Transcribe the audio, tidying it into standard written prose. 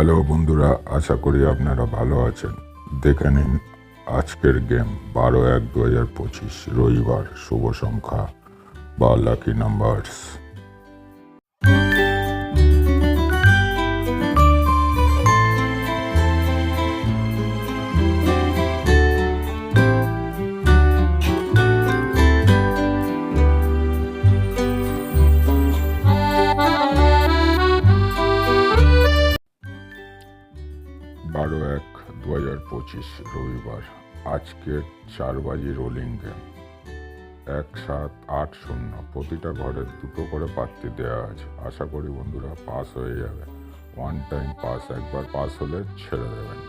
Hello বন্ধুরা, আশা করি আপনারা ভালো আছেন। দেখে নিন আজকের গেম 12/1/2025 রবিবার। শুভ সংখ্যা বা লাকি নাম্বারস। বারো এক 2025 রবিবার। আজকের 4 বাজি রোলিং গেম 1-7-8-0। প্রতিটা ঘরে দুটো করে প্রার্থী দেওয়া আছে। আশা করি বন্ধুরা পাস হয়ে যাবে। ওয়ান টাইম পাস, একবার পাস হলে ছেড়ে দেবেন।